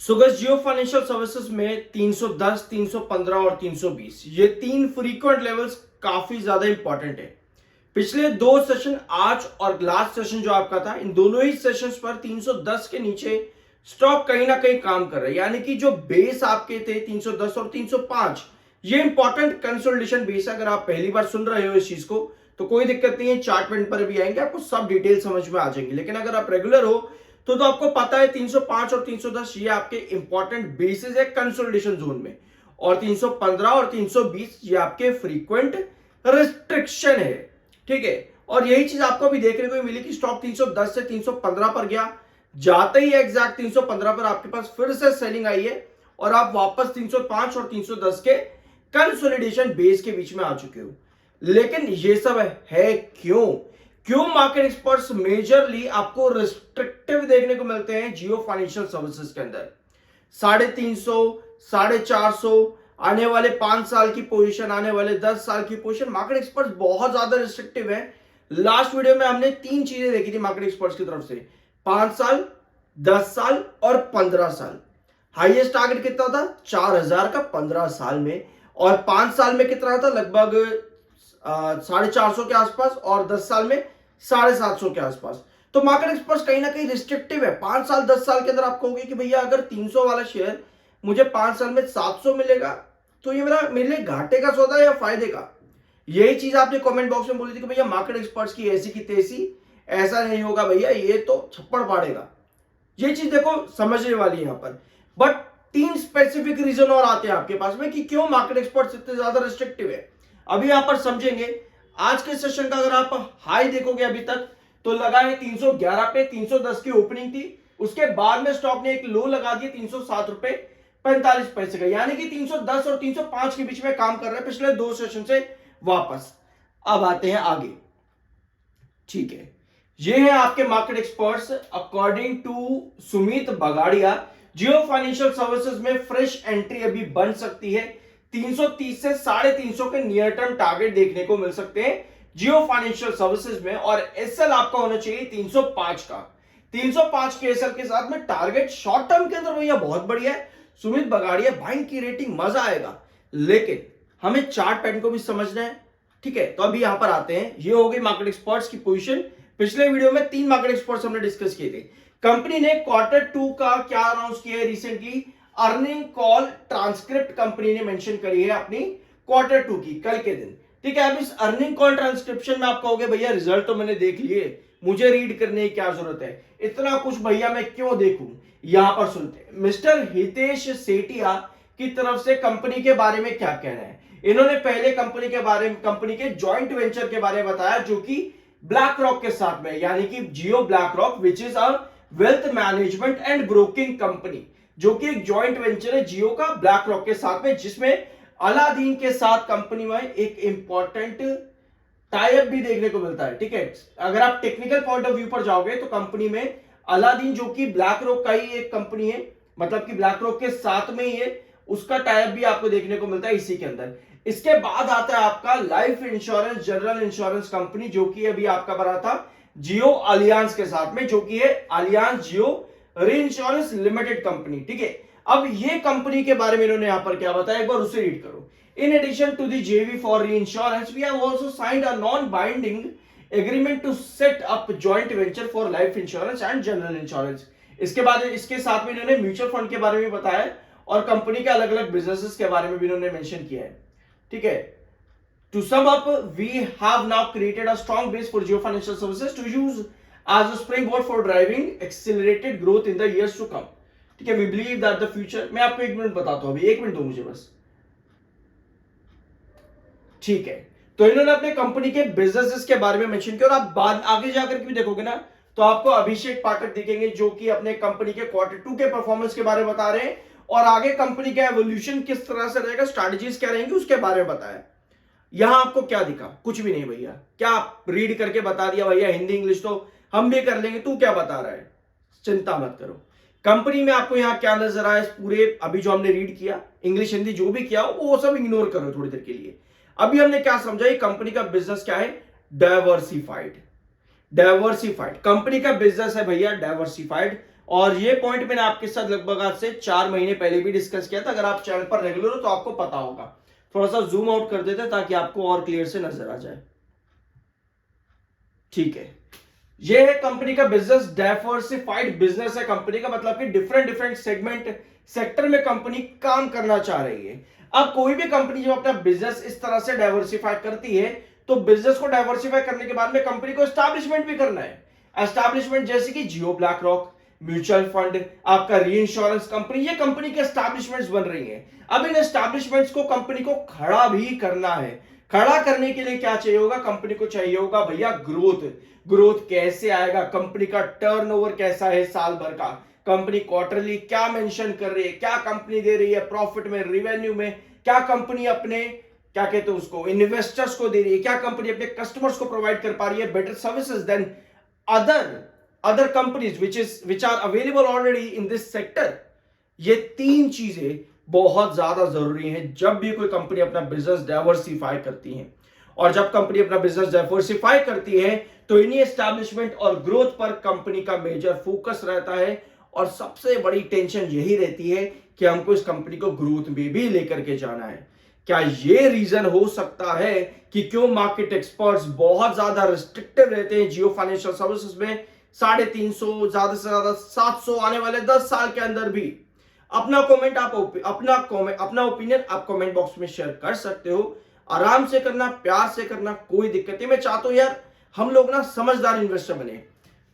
So guys, जियो financial services में 310, 315 और 320 ये तीन फ्रीक्वेंट लेवल्स काफी ज्यादा इंपॉर्टेंट है। पिछले दो सेशन आज और लास्ट सेशन जो आपका था, इन दोनों ही सेशंस पर 310 के नीचे स्टॉक कहीं ना कहीं काम कर रहे हैं, यानी कि जो बेस आपके थे 310 और 305 ये इंपॉर्टेंट कंसोलिडेशन बेस। अगर आप पहली बार सुन रहे हो इस चीज को तो कोई दिक्कत नहीं है, चार्ट पेंट पर भी आएंगे, आपको सब डिटेल समझ में आ जाएंगे। लेकिन अगर आप रेगुलर हो तो आपको पता है 305 और 310 ये आपके इंपॉर्टेंट बेसिस है कंसोलिडेशन जोन में, और 315 और 320 ये आपके फ्रीक्वेंट रिस्ट्रिक्शन है। ठीक है, और यही चीज आपको भी देखने को मिली कि स्टॉक 310 से 315 पर गया, जाते ही एग्जैक्ट 315 पर आपके पास फिर से सेलिंग आई है और आप वापस 305 और 310 के कंसोलिडेशन बेस के बीच में आ चुके हो। लेकिन ये सब है क्यों? क्यों मार्केट एक्सपर्ट्स मेजरली आपको रिस्ट्रिक्टिव देखने को मिलते हैं जियो फाइनेंशियल सर्विसेज के अंदर? 350, 450 आने वाले 5 साल की पोजीशन, आने वाले 10 साल की पोजीशन, मार्केट एक्सपर्ट्स बहुत ज्यादा रिस्ट्रिक्टिव है। लास्ट वीडियो में हमने तीन चीजें देखी थी मार्केट एक्सपर्ट्स की तरफ से, 5 साल, 10 साल और 15 साल। हाईएस्ट टारगेट कितना था? 4000 का 15 साल में, और 5 साल में कितना था? लगभग 450 के आसपास, और 10 साल में 750 के आसपास। तो मार्केट एक्सपर्ट्स कहीं ना कहीं रिस्ट्रिक्टिव है। 5 साल 10 साल के अंदर आप कहोगे कि भैया अगर 300 वाला शेयर मुझे 5 साल में 700 मिलेगा तो ये मेरे लिए घाटे का सौदा है या फायदे का? यही चीज आपने कमेंट बॉक्स में बोली थी कि भैया मार्केट एक्सपर्ट्स की ऐसी की तैसी, ऐसा नहीं होगा भैया, ये तो छप्पड़ पाड़ेगा। ये चीज देखो समझने वाली है यहां पर। बट तीन स्पेसिफिक रीजन और आते हैं आपके पास में कि क्यों मार्केट एक्सपर्ट्स इतने ज्यादा रिस्ट्रिक्टिव है, अभी यहां पर समझेंगे। आज के सेशन का अगर आप हाई देखोगे अभी तक तो लगा है 311 पे, 310 की ओपनिंग थी, उसके बाद में स्टॉक ने एक लो लगा दिया 307 रुपए 45 पैसे का, यानी कि 310 और 305 के बीच में काम कर रहे हैं पिछले दो सेशन से वापस। अब आते हैं आगे। ठीक है, ये है आपके market experts according to Sumit Bagadia. Jio financial services में फ्रेश एंट्री अभी बन सकती है, 330 से 350 के नियर टर्म टारगेट देखने को मिल सकते हैं जियो फाइनेंशियल सर्विसेज में, और एसएल आपका होना चाहिए 305 का। 305 के एसएल के साथ में टारगेट शॉर्ट टर्म के अंदर भैया बहुत बढ़िया है। सुमित बगाड़िया बाइंग की रेटिंग, मजा आएगा, लेकिन हमें चार्ट पैटर्न को भी समझना है। ठीक है, तो अभी यहां पर आते हैं, ये हो गई मार्केट एक्सपर्ट्स की पोजीशन। पिछले वीडियो में 3 मार्केट एक्सपर्ट्स हमने डिस्कस किए थे। कंपनी ने Q2 का क्या अनाउंस किया है recently? Earning call transcript company ने मेंशन करी है अपनी Q2 की, कल के दिन। ठीक है, अब इस अर्निंग कॉल ट्रांसक्रिप्शन में आप कहोगे भैया रिजल्ट तो मैंने देख लिए, मुझे रीड करने की क्या जरूरत है, इतना कुछ भैया मैं क्यों देखूं? यहां पर सुनते हैं मिस्टर हितेश सेठिया की तरफ से कंपनी के बारे में क्या कहना है। इन्होंने पहले कंपनी के बारे में, कंपनी के जॉइंट वेंचर के बारे में बताया जो कि ब्लैक रॉक के साथ में, यानी कि Jio BlackRock which is a wealth management and broking company, जो कि एक जॉइंट वेंचर है जियो का ब्लैक रॉक के साथ में, जिसमें अलादीन के साथ कंपनी में एक इंपॉर्टेंट टाई अप भी देखने को मिलता है। ठीक है, अगर आप टेक्निकल पॉइंट ऑफ व्यू पर जाओगे तो कंपनी में अलादीन, जो कि ब्लैक रॉक का ही एक कंपनी है, मतलब कि ब्लैक रॉक के साथ में ही है, उसका टाई अप भी आपको देखने को मिलता है इसी के अंदर। इसके बाद आता है आपका life insurance general insurance company, जो कि अभी आपका बना था जियो अलियांस के साथ में, जो कि है अलियांस जियो री इंश्योरेंस लिमिटेड कंपनी। ठीक है, अब ये कंपनी के बारे में इन्होंने यहां पर क्या बताया, एक बार उसे रीड करो। In addition to the JV for reinsurance we have also signed a non binding agreement to set up joint venture for life insurance and general insurance. इसके बाद इसके साथ में इन्होंने म्यूचुअल फंड के बारे में बताया और कंपनी के अलग अलग बिजनेसेस के बारे में भी इन्होंने मेंशन किया है। ठीक है, to sum up, we have now created a strong base for Jio Financial Services to use as a springboard for driving accelerated growth in the years to come. ठीक है, we believe that the future, मैं आपको एक minute बताता हूं, अभी एक minute दो मुझे बस। ठीक है, तो इन्होंने अपने कंपनी के बिजनेसेस के बारे में मेंशन किया, और आप बाद आगे जाकर के भी देखोगे ना तो आपको अभिषेक पाठक दिखेंगे जो कि अपने कंपनी के Q2 के परफॉर्मेंस के बारे में बता रहे हैं, और आगे कंपनी का एवोल्यूशन किस तरह से रहेगा, स्ट्रैटेजीज क्या रहेंगी उसके बारे में बताया। यहां आपको क्या दिखा? कुछ भी नहीं भैया, क्या रीड करके बता दिया भैया, हिंदी इंग्लिश तो हम भी कर लेंगे, तू क्या बता रहा है? चिंता मत करो। कंपनी में आपको यहां क्या नजर आया, पूरे अभी जो हमने रीड किया, इंग्लिश हिंदी जो भी किया वो सब इग्नोर करो थोड़ी देर के लिए। अभी हमने क्या समझा, कंपनी का बिजनेस क्या है? डाइवर्सिफाइड। डाइवर्सिफाइड कंपनी का बिजनेस है भैया, डाइवर्सिफाइड। और ये पॉइंट मैंने आपके साथ लगभग आज से 4 महीने पहले भी डिस्कस किया था। अगर आप चैनल पर रेगुलर हो तो आपको पता होगा। थोड़ा सा जूम आउट कर देते ताकि आपको और क्लियर से नजर आ जाए। ठीक है, ये है कंपनी का बिजनेस। डाइवर्सिफाइड बिजनेस है कंपनी का, मतलब कि डिफरेंट डिफरेंट सेक्टर में कंपनी काम करना चाह रही है। अब कोई भी कंपनी जब अपना बिजनेस इस तरह से डाइवर्सिफाई करती है तो बिजनेस को डाइवर्सिफाई करने के बाद में कंपनी को एस्टैब्लिशमेंट भी करना है। एस्टैब्लिशमेंट जैसे कि Jio black rock, mutual fund, आपका री इंश्योरेंस कंपनी, ये कंपनी के एस्टैब्लिशमेंट्स बन रही हैं। अब इन एस्टैब्लिशमेंट्स को कंपनी को खड़ा भी करना है। खड़ा करने के लिए क्या चाहिए होगा? कंपनी को चाहिए होगा भैया ग्रोथ। ग्रोथ कैसे आएगा? कंपनी का टर्नओवर कैसा है साल भर का, कंपनी क्वार्टरली क्या मेंशन कर रही है, क्या कंपनी दे रही है प्रॉफिट में, रिवेन्यू में, क्या कंपनी अपने क्या कहते हैं उसको इन्वेस्टर्स को दे रही है, क्या कंपनी अपने कस्टमर्स को प्रोवाइड कर पा रही है better services than other companies which are available already in this sector. ये तीन चीजें बहुत ज्यादा जरूरी हैं जब भी कोई कंपनी अपना बिजनेस डाइवर्सिफाई करती है। और जब कंपनी अपना बिजनेस डाइवर्सिफाई करती है तो इन्हीं एस्टैब्लिशमेंट और ग्रोथ पर कंपनी का मेजर फोकस रहता है। और सबसे बड़ी टेंशन यही रहती है कि हमको इस कंपनी को ग्रोथ में भी लेकर के जाना है। क्या ये रीजन हो सकता है कि क्यों मार्केट एक्सपर्ट्स बहुत ज्यादा रिस्ट्रिक्टिव रहते हैं जियो फाइनेंशियल सर्विसेज में? 350 ज्यादा से ज्यादा 700 आने वाले 10 साल के अंदर भी। अपना अपना ओपिनियन आप कमेंट बॉक्स में शेयर कर सकते हो। आराम से करना, प्यार से करना, कोई दिक्कत नहीं। मैं चाहता हूं यार हम लोग ना समझदार इन्वेस्टर बने।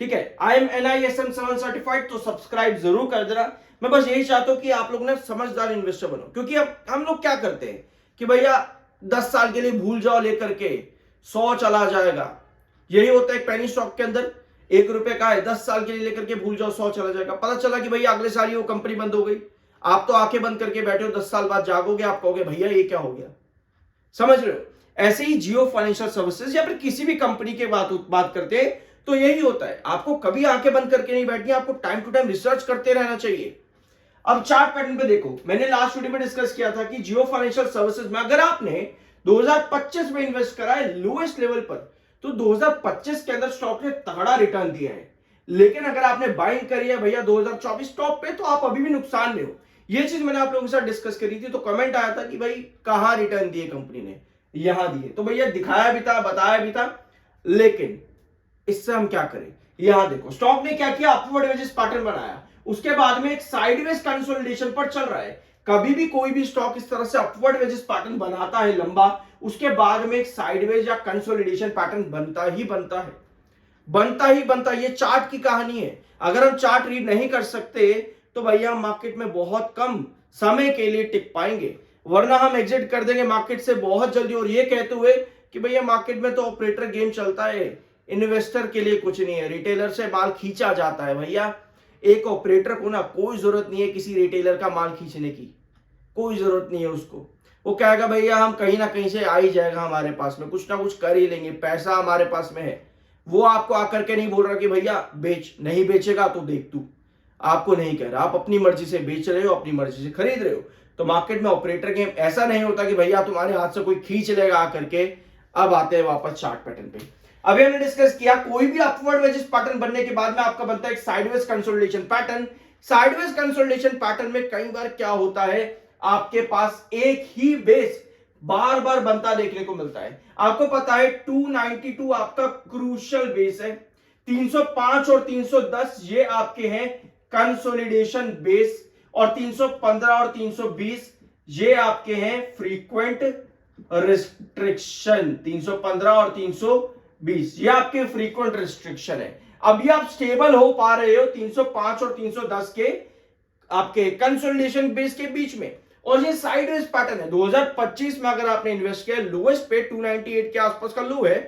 ठीक है, आई एम NISM 7 सर्टिफाइड, तो सब्सक्राइब जरूर कर देना। मैं बस यही चाहता हूं कि आप लोग ना समझदार इन्वेस्टर बनो। क्योंकि अब हम लोग क्या करते हैं कि भैया 10 साल के लिए भूल जाओ लेकर के 100 चला जाएगा। यही होता है पेनी स्टॉक के अंदर। 1 रुपए का है, 10 साल के लिए लेकर के भूल जाओ 100 चला जाएगा। पता चला कि भैया अगले साल ही वो कंपनी बंद हो गई। आप तो आंखें बंद करके बैठे हो, 10 साल बाद जागोगे, आप कहोगे भैया ये क्या हो गया। समझ रहे हो? ऐसे ही जियो फाइनेंशियल सर्विसेज या फिर किसी भी कंपनी के बात करते हैं तो यही होता है। आपको कभी आंखें बंद करके नहीं बैठनी, आपको टाइम टू टाइम रिसर्च करते रहना चाहिए। अब चार्ट पैटर्न पे देखो, मैंने लास्ट वीडियो में डिस्कस किया था कि जियो फाइनेंशियल सर्विसेज में अगर आपने 2025 में इन्वेस्ट करा है लोएस्ट लेवल पर तो 2025 के अंदर स्टॉक ने तगड़ा रिटर्न दिया है। लेकिन अगर आपने बाइंग करी है भैया 2024 टॉप पे तो आप अभी भी नुकसान में हो। ये चीज मैंने आप लोगों के साथ डिस्कस करी थी। तो कमेंट आया था कि भाई कहां रिटर्न दिए कंपनी ने, यहां दिए। तो भैया दिखाया भी था, बताया भी था। लेकिन इससे हम क्या करें? यहां देखो स्टॉक ने क्या किया, अपवर्ड वेजेस पैटर्न बनाया, उसके बाद में एक साइडवेज कंसोलिडेशन पर चल रहा है। कभी भी कोई भी स्टॉक इस तरह से अपवर्ड वेजेस पैटर्न बनाता है लंबा, उसके बाद में एक साइडवेज या कंसोलिडेशन पैटर्न बनता ही बनता है। ये चार्ट की कहानी है। अगर हम चार्ट रीड नहीं कर सकते तो भैया मार्केट में बहुत कम समय के लिए टिक पाएंगे, वरना हम एग्जिट कर देंगे मार्केट से बहुत जल्दी। और ये कहते हुए कि भैया मार्केट में तो ऑपरेटर गेम चलता है, इन्वेस्टर के लिए कुछ नहीं है, रिटेलर से माल खींचा जाता है। भैया एक ऑपरेटर को ना कोई जरूरत नहीं है किसी रिटेलर का माल खींचने की, कोई जरूरत नहीं है उसको। वो कहेगा भैया हम कहीं ना कहीं से आ ही जाएगा, हमारे पास में कुछ ना कुछ कर ही लेंगे, पैसा हमारे पास में है। वो आपको आकर के नहीं बोल रहा कि भैया बेच, नहीं बेचेगा तो देख तू, आपको नहीं कह रहा। आप अपनी मर्जी से बेच रहे हो, अपनी मर्जी से खरीद रहे हो। तो मार्केट में ऑपरेटर गेम ऐसा नहीं होता कि भैया तुम्हारे हाथ से कोई खींच लेगा आकर के। अब आते हैं वापस चार्ट पैटर्न पे। अभी हमने डिस्कस किया कोई भी अपवर्ड वेजेस पैटर्न बनने के बाद में आपका बनता है एक sideways consolidation pattern. Sideways consolidation pattern में कई बार क्या होता है, आपके पास एक ही बेस बार बार बनता देखने को मिलता है। आपको पता है 292 आपका क्रूशियल बेस है, 305 और 310 ये आपके हैं कंसोलिडेशन बेस, और 315 और 320 ये आपके हैं फ्रीक्वेंट रिस्ट्रिक्शन। 315 और 320 ये आपके फ्रीक्वेंट रिस्ट्रिक्शन है। अभी आप स्टेबल हो पा रहे हो 305 और 310 के आपके कंसोलिडेशन बेस के बीच में। और ये साइडवेज पैटर्न है। 2025 में अगर आपने इन्वेस्ट किया लोएस्ट पे 298 के आसपास का लो है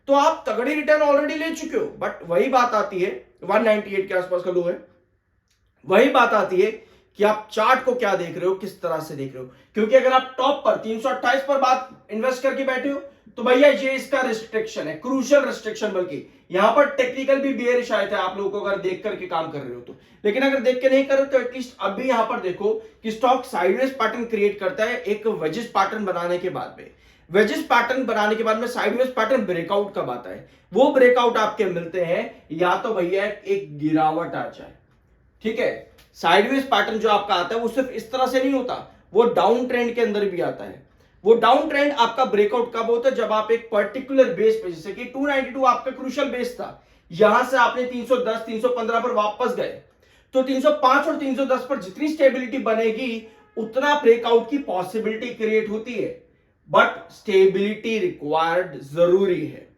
तो आप तगड़ी रिटर्न ऑलरेडी ले चुके हो। बट वही बात आती है, 198 के आसपास का लो है, वही बात आती है कि आप चार्ट को क्या देख रहे हो, किस तरह से देख रहे हो। क्योंकि अगर आप टॉप पर 328 पर बात इन्वेस्ट करके बैठे हो तो भैया ये इसका रिस्ट्रिक्शन है, क्रूशियल रिस्ट्रिक्शन। बल्कि यहां पर टेक्निकल भी बेयरिश आया था आप लोगों को अगर देख करके काम कर रहे हो तो। लेकिन अगर देख के नहीं कर रहे तो एटलीस्ट अभी यहां पर देखो कि स्टॉक साइडवेज पैटर्न क्रिएट करता है एक वेजेस पैटर्न बनाने के बाद में। वेजेस पैटर्न बनाने के बाद में साइडवेज पैटर्न ब्रेकआउट कब आता है? वो ब्रेकआउट आपके मिलते हैं या तो भैया एक गिरावट आ जाए, ठीक है। साइडवेज पैटर्न जो आपका आता है वो सिर्फ इस तरह से नहीं होता, वो डाउन ट्रेंड के अंदर भी आता है। वो डाउन ट्रेंड आपका ब्रेकआउट कब होता है? जब आप एक पर्टिकुलर बेस पे, जैसे कि 292 आपका क्रूशियल बेस था, यहां से आपने 310 315 पर वापस गए, तो 305 और 310 पर जितनी स्टेबिलिटी बनेगी उतना ब्रेकआउट की पॉसिबिलिटी क्रिएट होती है, बट स्टेबिलिटी रिक्वायर्ड जरूरी है।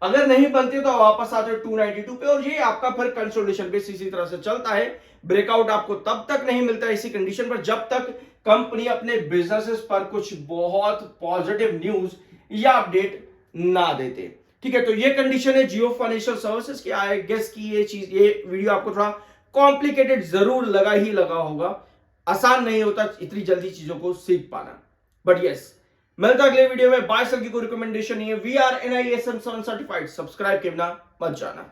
अगर नहीं बनते तो वापस आते हो 292 पे, और ये आपका फिर कंसोलिडेशन बेस इसी तरह से चलता है। ब्रेकआउट आपको तब तक नहीं मिलता इसी कंडीशन पर जब तक कंपनी अपने बिजनेसेस पर कुछ बहुत पॉजिटिव न्यूज या अपडेट ना देते। ठीक है, तो ये कंडीशन है जियो फाइनेंशियल सर्विसेज की। आई गेस की ये वीडियो आपको थोड़ा कॉम्प्लिकेटेड जरूर लगा ही लगा होगा, आसान नहीं होता इतनी जल्दी चीजों को सीख पाना, बट यस। मिलता अगले वीडियो में। बाय सर की कोई रिकमेंडेशन नहीं है, we are NISM 7 certified. Subscribe करना मत जाना।